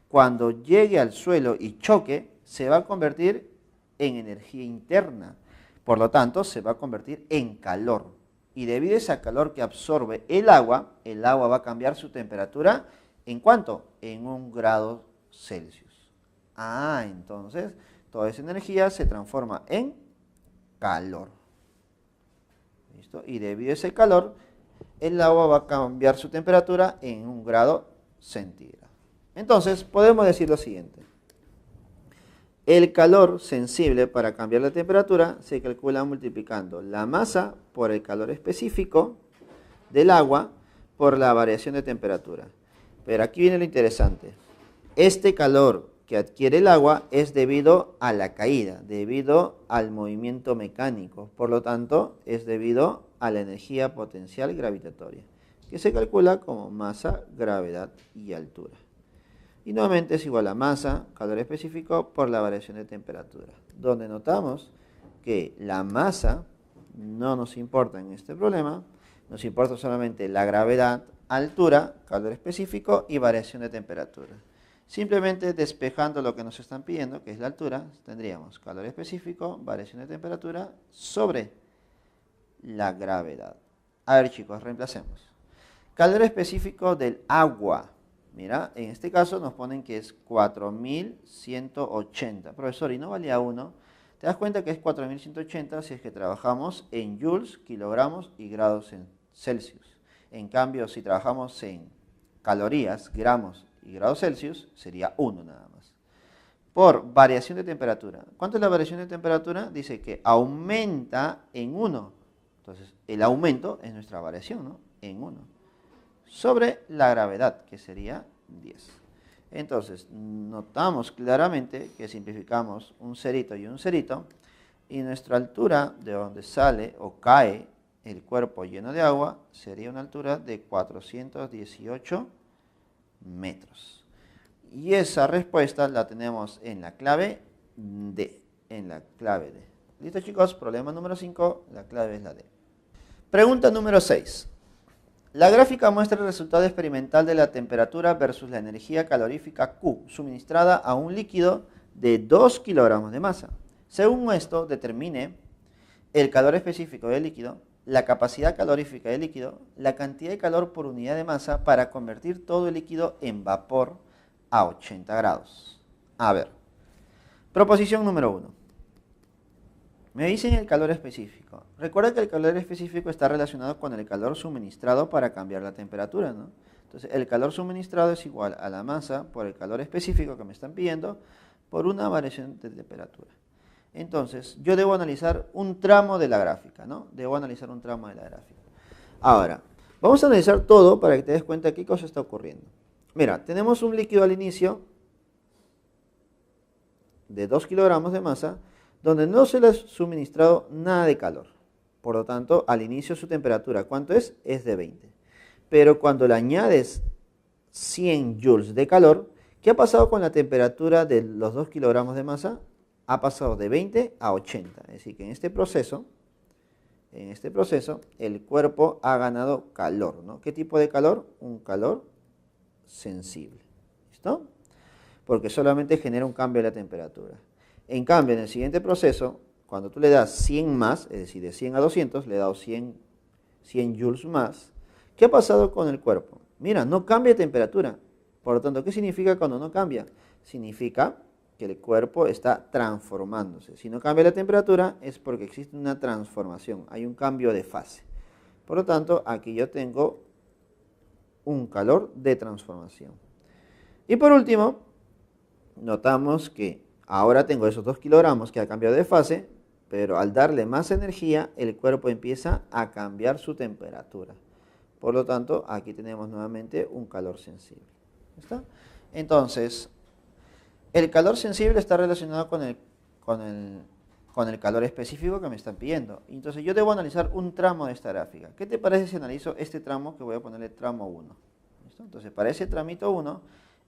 cuando llegue al suelo y choque, se va a convertir en energía interna. Por lo tanto, se va a convertir en calor. Y debido a ese calor que absorbe el agua va a cambiar su temperatura. ¿En cuánto? En 1 grado Celsius. Ah, entonces, toda esa energía se transforma en calor. ¿Listo? Y debido a ese calor, el agua va a cambiar su temperatura en 1 grado centígrado. Entonces, podemos decir lo siguiente. El calor sensible para cambiar la temperatura se calcula multiplicando la masa por el calor específico del agua por la variación de temperatura. Pero aquí viene lo interesante. Este calor que adquiere el agua es debido a la caída, debido al movimiento mecánico. Por lo tanto, es debido a la energía potencial gravitatoria, que se calcula como masa, gravedad y altura. Y nuevamente es igual a masa, calor específico, por la variación de temperatura. Donde notamos que la masa no nos importa en este problema, nos importa solamente la gravedad, altura, calor específico y variación de temperatura. Simplemente despejando lo que nos están pidiendo, que es la altura, tendríamos calor específico, variación de temperatura sobre la gravedad. A ver, chicos, reemplacemos. Calor específico del agua. Mira, en este caso nos ponen que es 4180. Profesor, ¿y no valía 1? Te das cuenta que es 4180 si es que trabajamos en joules, kilogramos y grados en Celsius. En cambio, si trabajamos en calorías, gramos y grados Celsius, sería 1 nada más. Por variación de temperatura. ¿Cuánto es la variación de temperatura? Dice que aumenta en 1. Entonces, el aumento es nuestra variación, ¿no? En 1. Sobre la gravedad, que sería 10. Entonces, notamos claramente que simplificamos un cerito y un cerito, y nuestra altura de donde sale o cae el cuerpo lleno de agua sería una altura de 418 metros. Y esa respuesta la tenemos en la clave D. En la clave D. ¿Listo, chicos? Problema número 5, la clave es la D. Pregunta número 6. La gráfica muestra el resultado experimental de la temperatura versus la energía calorífica Q suministrada a un líquido de 2 kilogramos de masa. Según esto, determine el calor específico del líquido, la capacidad calorífica del líquido, la cantidad de calor por unidad de masa para convertir todo el líquido en vapor a 80 grados. A ver, proposición número 1. Me dicen el calor específico. Recuerda que el calor específico está relacionado con el calor suministrado para cambiar la temperatura, ¿no? Entonces, el calor suministrado es igual a la masa por el calor específico que me están pidiendo por una variación de temperatura. Entonces, yo debo analizar un tramo de la gráfica, ¿no? Debo analizar un tramo de la gráfica. Ahora, vamos a analizar todo para que te des cuenta de qué cosa está ocurriendo. Mira, tenemos un líquido al inicio de 2 kilogramos de masa, donde no se le ha suministrado nada de calor. Por lo tanto, al inicio su temperatura, ¿cuánto es? Es de 20. Pero cuando le añades 100 joules de calor, ¿qué ha pasado con la temperatura de los 2 kilogramos de masa? Ha pasado de 20 a 80. Es decir, que en este proceso, el cuerpo ha ganado calor, ¿no? ¿Qué tipo de calor? Un calor sensible. ¿Listo? Porque solamente genera un cambio de la temperatura. En cambio, en el siguiente proceso, cuando tú le das 100 más, es decir, de 100 a 200, le he dado 100 joules más, ¿qué ha pasado con el cuerpo? Mira, no cambia de temperatura. Por lo tanto, ¿qué significa cuando no cambia? Significa que el cuerpo está transformándose. Si no cambia la temperatura, es porque existe una transformación, hay un cambio de fase. Por lo tanto, aquí yo tengo un calor de transformación. Y por último, notamos que ahora tengo esos 2 kilogramos que ha cambiado de fase, pero al darle más energía, el cuerpo empieza a cambiar su temperatura. Por lo tanto, aquí tenemos nuevamente un calor sensible. ¿Está? Entonces, el calor sensible está relacionado con el calor específico que me están pidiendo. Entonces, yo debo analizar un tramo de esta gráfica. ¿Qué te parece si analizo este tramo que voy a ponerle tramo 1? ¿Listo? Entonces, para ese tramito 1,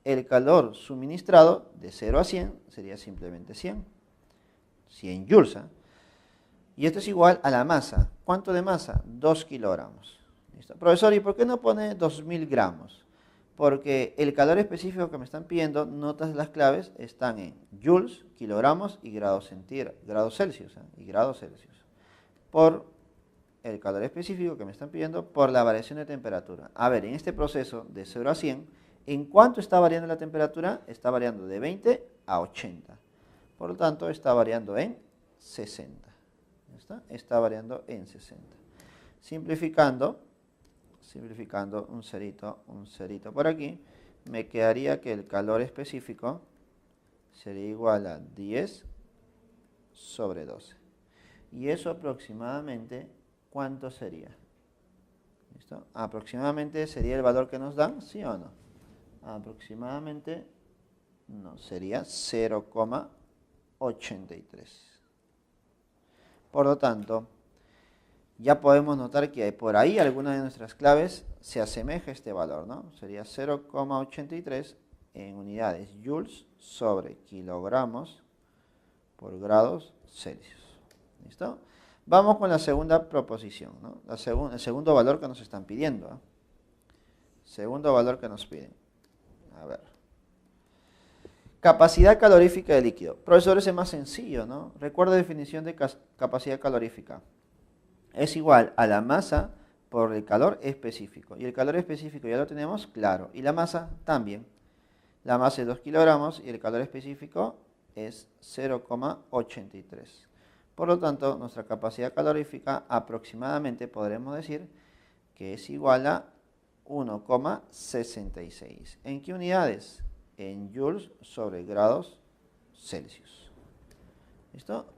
el calor suministrado de 0 a 100 sería simplemente 100 joules. Y esto es igual a la masa. ¿Cuánto de masa? 2 kilogramos. ¿Listo? Profesor, ¿y por qué no pone 2000 gramos? Porque el calor específico que me están pidiendo, notas las claves, están en joules, kilogramos y grados Celsius. Y grados Celsius. Por el calor específico que me están pidiendo, por la variación de temperatura. A ver, en este proceso de 0 a 100, ¿en cuánto está variando la temperatura? Está variando de 20 a 80. Por lo tanto, está variando en 60. Está variando en 60. Simplificando un cerito por aquí, me quedaría que el calor específico sería igual a 10 sobre 12. Y eso aproximadamente, ¿cuánto sería? ¿Listo? Aproximadamente sería el valor que nos dan, ¿sí o no? Aproximadamente, no, sería 0,83. Por lo tanto, ya podemos notar que por ahí alguna de nuestras claves se asemeja a este valor, ¿no? Sería 0,83 en unidades joules sobre kilogramos por grados Celsius. ¿Listo? Vamos con la segunda proposición, ¿no? El segundo valor que nos están pidiendo. Segundo valor que nos piden. A ver. Capacidad calorífica del líquido. Profesor, ese es más sencillo, ¿no? Recuerda la definición de capacidad calorífica. Es igual a la masa por el calor específico. Y el calor específico ya lo tenemos claro. Y la masa también. La masa es 2 kilogramos y el calor específico es 0,83. Por lo tanto, nuestra capacidad calorífica aproximadamente podremos decir que es igual a 1,66. ¿En qué unidades? En joules sobre grados Celsius. ¿Listo?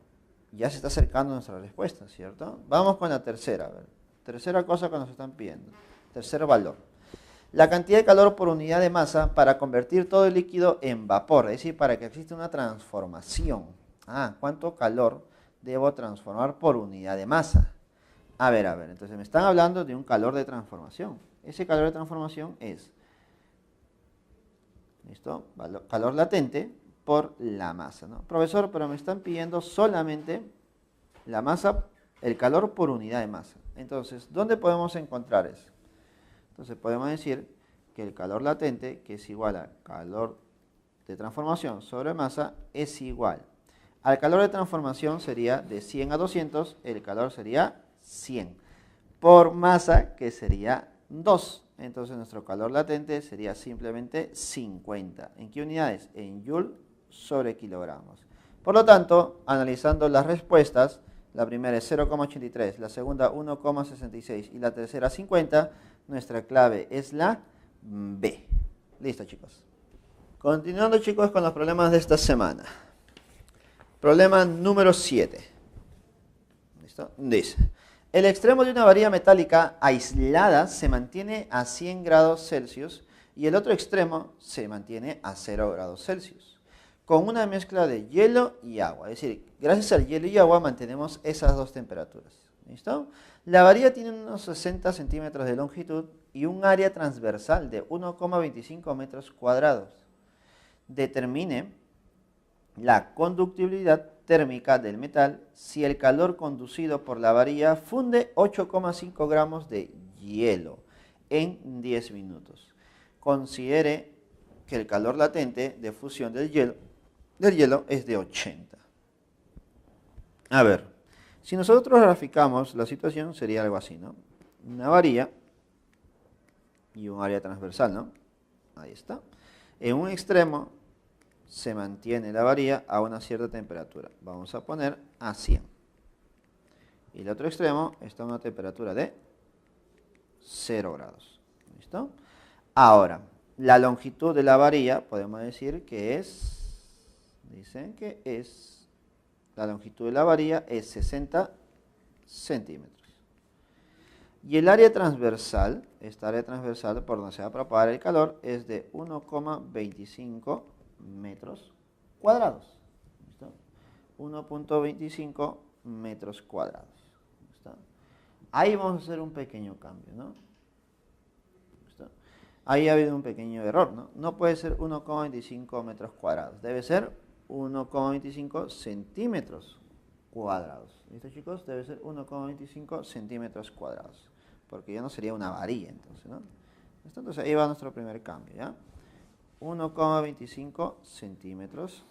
Ya se está acercando nuestra respuesta, ¿cierto? Vamos con la tercera. A ver. Tercera cosa que nos están pidiendo. Tercer valor. La cantidad de calor por unidad de masa para convertir todo el líquido en vapor. Es decir, para que exista una transformación. ¿Cuánto calor debo transformar por unidad de masa? A ver. Entonces me están hablando de un calor de transformación. Ese calor de transformación es, ¿listo? Calor latente por la masa, ¿no? Profesor, pero me están pidiendo solamente la masa, el calor por unidad de masa. Entonces, ¿dónde podemos encontrar eso? Entonces podemos decir que el calor latente, que es igual al calor de transformación sobre masa, es igual al calor de transformación sería de 100 a 200, el calor sería 100, por masa, que sería 2. Entonces nuestro calor latente sería simplemente 50. ¿En qué unidades? En joule sobre kilogramos. Por lo tanto, analizando las respuestas, la primera es 0,83, la segunda 1,66 y la tercera 50, nuestra clave es la B. Listo, chicos. Continuando, chicos, con los problemas de esta semana. Problema número 7. ¿Listo? Dice, el extremo de una varilla metálica aislada se mantiene a 100 grados Celsius y el otro extremo se mantiene a 0 grados Celsius, con una mezcla de hielo y agua. Es decir, gracias al hielo y agua mantenemos esas dos temperaturas. ¿Listo? La varilla tiene unos 60 centímetros de longitud y un área transversal de 1,25 metros cuadrados. Determine la conductibilidad térmica del metal si el calor conducido por la varilla funde 8,5 gramos de hielo en 10 minutos. Considere que el calor latente de fusión del hielo es de 80. A ver, si nosotros graficamos la situación sería algo así, ¿no? Una varilla y un área transversal, ¿no? Ahí está. En un extremo se mantiene la varilla a una cierta temperatura. Vamos a poner a 100. Y el otro extremo está a una temperatura de 0 grados. ¿Listo? Ahora, la longitud de la varilla, podemos decir que es, dicen que es, la longitud de la varilla es 60 centímetros. Y el área transversal, esta área transversal por donde se va a propagar el calor, es de 1,25 metros cuadrados. ¿Listo? 1,25 metros cuadrados. ¿Listo? Ahí vamos a hacer un pequeño cambio, ¿no? ¿Listo? Ahí ha habido un pequeño error, ¿no? No puede ser 1,25 metros cuadrados, debe ser 1,25 centímetros cuadrados. ¿Listo, chicos? Debe ser 1,25 centímetros cuadrados, porque ya no sería una varilla, entonces, ¿no? Entonces ahí va nuestro primer cambio, ¿ya? 1,25 centímetros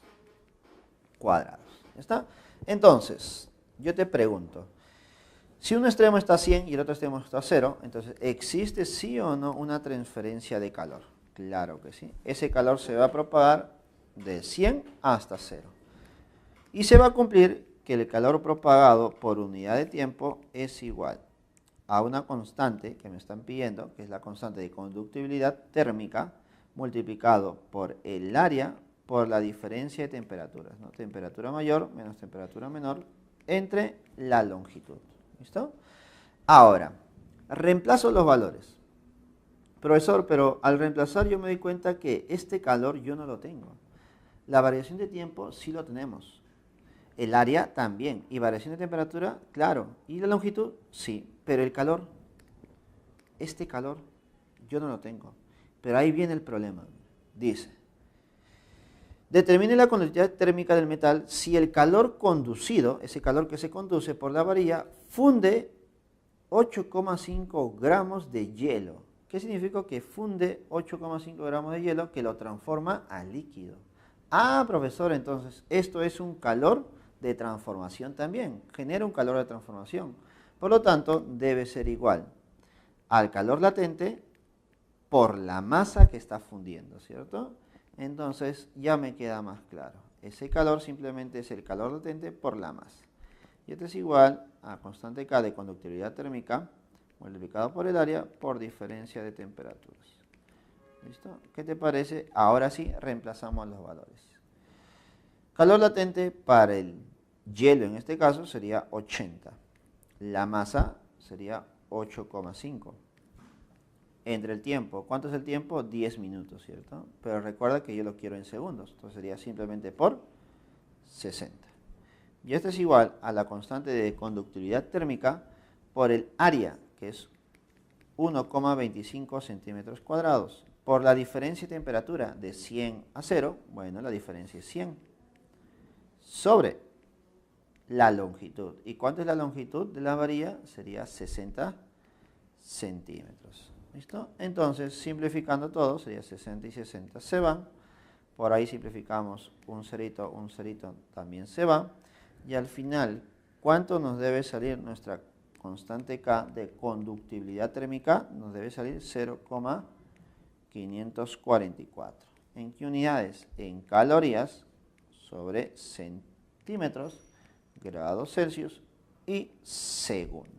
cuadrados. ¿Ya está? Entonces, yo te pregunto, si un extremo está a 100 y el otro extremo está a 0, entonces, ¿existe sí o no una transferencia de calor? Claro que sí. Ese calor se va a propagar de 100 hasta 0. Y se va a cumplir que el calor propagado por unidad de tiempo es igual a una constante que me están pidiendo, que es la constante de conductibilidad térmica, multiplicado por el área por la diferencia de temperaturas, ¿no? Temperatura mayor menos temperatura menor entre la longitud. ¿Listo? Ahora, reemplazo los valores. Profesor, pero al reemplazar yo me doy cuenta que este calor yo no lo tengo. La variación de tiempo sí lo tenemos. El área también. Y variación de temperatura, claro. Y la longitud, sí. Pero el calor, este calor, yo no lo tengo. Pero ahí viene el problema. Dice, determine la conductividad térmica del metal si el calor conducido, ese calor que se conduce por la varilla, funde 8,5 gramos de hielo. ¿Qué significa que funde 8,5 gramos de hielo que lo transforma a líquido? Ah, profesor, entonces esto es un calor de transformación también. Genera un calor de transformación. Por lo tanto, debe ser igual al calor latente por la masa que está fundiendo, ¿cierto? Entonces ya me queda más claro. Ese calor simplemente es el calor latente por la masa. Y esto es igual a constante K de conductividad térmica multiplicado por el área por diferencia de temperaturas. ¿Listo? ¿Qué te parece? Ahora sí reemplazamos los valores. Calor latente para el hielo en este caso sería 80. La masa sería 8,5. Entre el tiempo, ¿cuánto es el tiempo? 10 minutos, ¿cierto? Pero recuerda que yo lo quiero en segundos, entonces sería simplemente por 60. Y esto es igual a la constante de conductividad térmica por el área, que es 1,25 centímetros cuadrados, por la diferencia de temperatura de 100 a 0, bueno, la diferencia es 100, sobre la longitud. ¿Y cuánto es la longitud de la varilla? Sería 60 centímetros. ¿Listo? Entonces, simplificando todo, sería 60 y 60 se van. Por ahí simplificamos un cerito también se va. Y al final, ¿cuánto nos debe salir nuestra constante K de conductibilidad térmica? Nos debe salir 0,544. ¿En qué unidades? En calorías sobre centímetros, grados Celsius y segundos.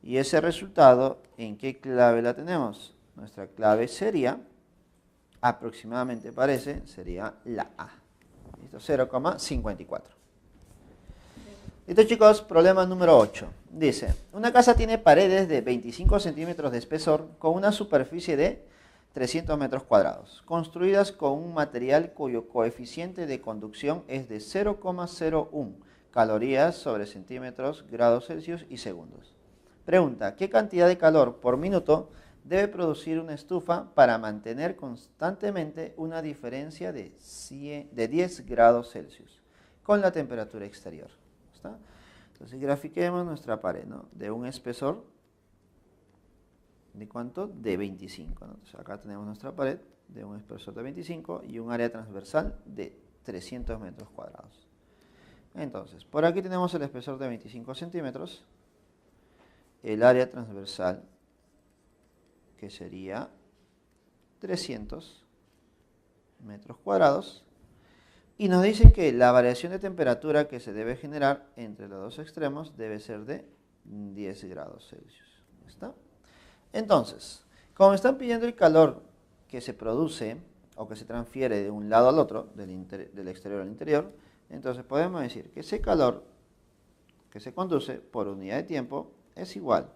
Y ese resultado, ¿en qué clave la tenemos? Nuestra clave sería, aproximadamente parece, sería la A. ¿Listo? 0,54. Listo, chicos, problema número 8. Dice, una casa tiene paredes de 25 centímetros de espesor con una superficie de 300 metros cuadrados, construidas con un material cuyo coeficiente de conducción es de 0,01 calorías sobre centímetros, grados Celsius y segundos. Pregunta, ¿qué cantidad de calor por minuto debe producir una estufa para mantener constantemente una diferencia de 10 grados Celsius con la temperatura exterior? ¿Está? Entonces grafiquemos nuestra pared, ¿no? De un espesor, ¿de cuánto? De 25. ¿No? Entonces acá tenemos nuestra pared de un espesor de 25 y un área transversal de 300 metros cuadrados. Entonces, por aquí tenemos el espesor de 25 centímetros. El área transversal, que sería 300 metros cuadrados, y nos dice que la variación de temperatura que se debe generar entre los dos extremos debe ser de 10 grados Celsius. ¿Está? Entonces, Como me están pidiendo el calor que se produce o que se transfiere de un lado al otro, del exterior al interior, entonces podemos decir que ese calor que se conduce por unidad de tiempo es igual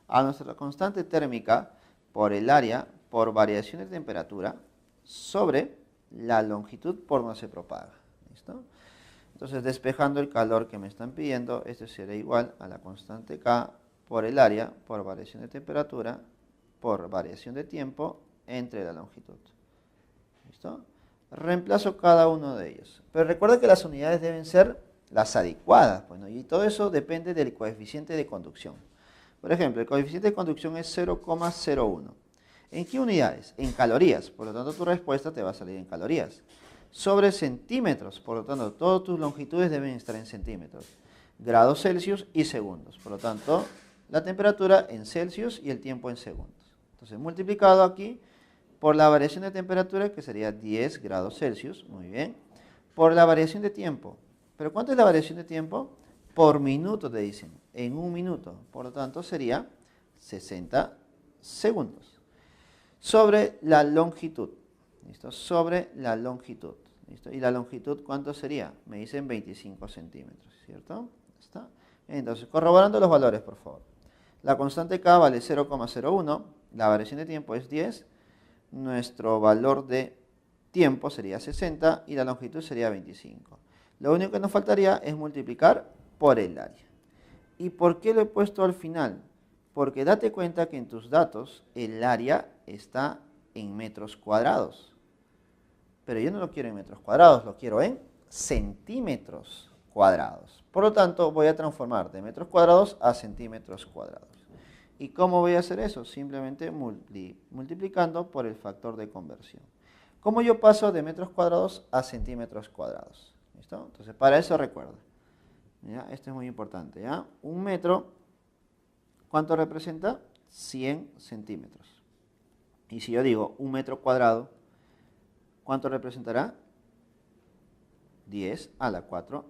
a nuestra constante térmica por el área por variación de temperatura sobre la longitud por donde se propaga. ¿Listo? Entonces, despejando el calor que me están pidiendo, esto será igual a la constante K por el área por variación de temperatura por variación de tiempo entre la longitud. ¿Listo? Reemplazo cada uno de ellos. Pero recuerda que las unidades deben ser las adecuadas. Bueno, y todo eso depende del coeficiente de conducción. Por ejemplo, el coeficiente de conducción es 0,01. ¿En qué unidades? En calorías. Por lo tanto, tu respuesta te va a salir en calorías. Sobre centímetros. Por lo tanto, todas tus longitudes deben estar en centímetros. Grados Celsius y segundos. Por lo tanto, la temperatura en Celsius y el tiempo en segundos. Entonces, multiplicado aquí por la variación de temperatura, que sería 10 grados Celsius. Muy bien. Por la variación de tiempo. ¿Pero cuánto es la variación de tiempo? Por minuto te dicen, en un minuto. Por lo tanto, sería 60 segundos. Sobre la longitud. ¿Listo? Sobre la longitud. ¿Listo? ¿Y la longitud cuánto sería? Me dicen 25 centímetros, ¿cierto? ¿Está? Entonces, corroborando los valores, por favor. La constante K vale 0,01. La variación de tiempo es 10. Nuestro valor de tiempo sería 60 y la longitud sería 25. Lo único que nos faltaría es multiplicar por el área. ¿Y por qué lo he puesto al final? Porque date cuenta que en tus datos el área está en metros cuadrados. Pero yo no lo quiero en metros cuadrados, lo quiero en centímetros cuadrados. Por lo tanto, voy a transformar de metros cuadrados a centímetros cuadrados. ¿Y cómo voy a hacer eso? Simplemente multiplicando por el factor de conversión. ¿Cómo yo paso de metros cuadrados a centímetros cuadrados? ¿Listo? Entonces, para eso recuerda. ¿Ya? Esto es muy importante. ¿Ya? Un metro, ¿cuánto representa? 100 centímetros. Y si yo digo un metro cuadrado, ¿cuánto representará? 10 a la 4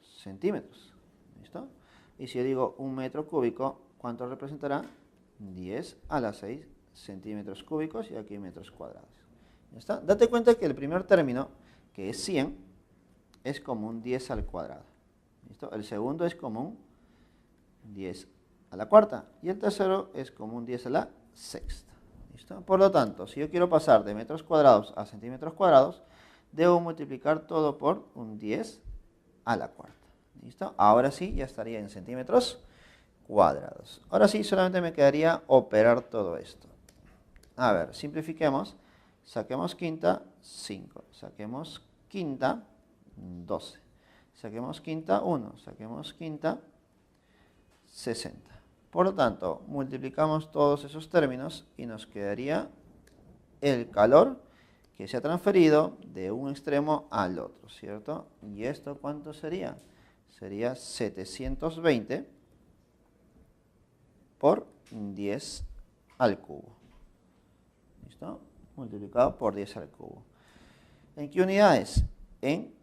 centímetros. ¿Listo? Y si yo digo un metro cúbico, ¿cuánto representará? 10 a la 6 centímetros cúbicos y aquí metros cuadrados. ¿Ya está? Date cuenta que el primer término, que es 100, es como un 10 al cuadrado. ¿Listo? El segundo es como un 10 a la cuarta y el tercero es como un 10 a la sexta. ¿Listo? Por lo tanto, si yo quiero pasar de metros cuadrados a centímetros cuadrados, debo multiplicar todo por un 10 a la cuarta. ¿Listo? Ahora sí, ya estaría en centímetros cuadrados. Ahora sí, solamente me quedaría operar todo esto. A ver, simplifiquemos. Saquemos quinta, 5. Saquemos quinta, 12. Saquemos quinta, 1. Saquemos quinta, 60. Por lo tanto, multiplicamos todos esos términos y nos quedaría el calor que se ha transferido de un extremo al otro, ¿cierto? ¿Y esto cuánto sería? Sería 720 por 10 al cubo. ¿Listo? Multiplicado por 10 al cubo. ¿En qué unidades? En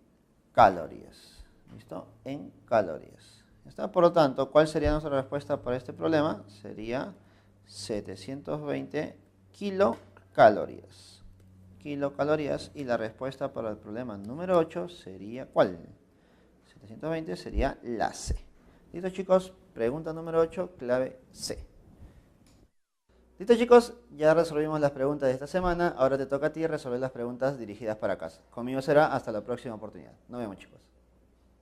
calorías. ¿Listo? En calorías. ¿Está? Por lo tanto, ¿cuál sería nuestra respuesta para este problema? Sería 720 kilocalorías. Kilocalorías. Y la respuesta para el problema número 8 sería ¿cuál? 720 sería la C. ¿Listo, chicos? Pregunta número 8, clave C. Listo, chicos, ya resolvimos las preguntas de esta semana. Ahora te toca a ti resolver las preguntas dirigidas para casa. Conmigo será hasta la próxima oportunidad. Nos vemos, chicos.